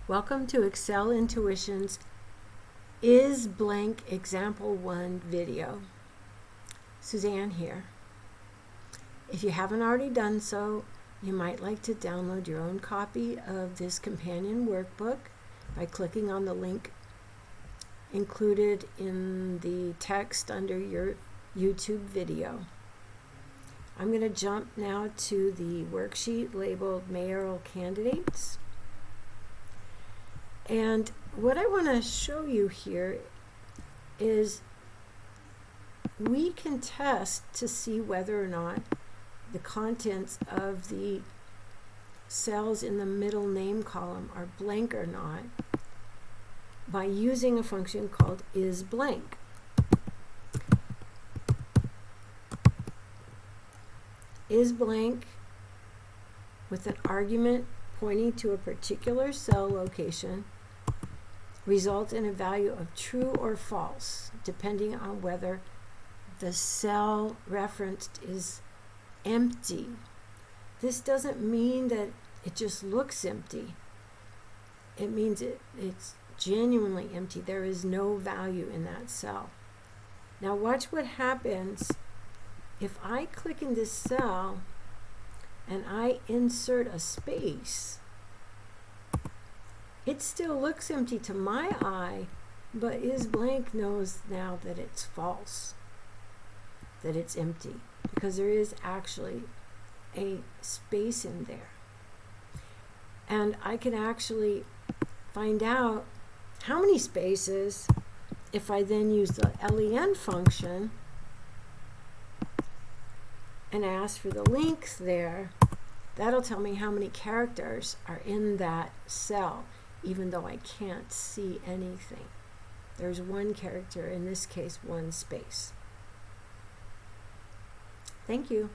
Welcome to Excel Intuition's Isblank Example 1 video. Suzanne here. If you haven't already done so, you might like to download your own copy of this companion workbook by clicking on the link included in the text under your YouTube video. I'm going to jump now to the worksheet labeled Mayoral Candidates. And what I want to show you here is we can test to see whether or not the contents of the cells in the middle name column are blank or not by using a function called Isblank. Isblank with an argument pointing to a particular cell location results in a value of true or false, depending on whether the cell referenced is empty. This doesn't mean that it just looks empty. It means it's genuinely empty. There is no value in that cell. Now watch what happens if I click in this cell and I insert a space. It still looks empty to my eye, but Isblank knows now that it's false, that it's empty, because there is actually a space in there. And I can actually find out how many spaces if I then use the len function and ask for the length there. That'll tell me how many characters are in that cell, even though I can't see anything. There's one character, in this case, one space. Thank you.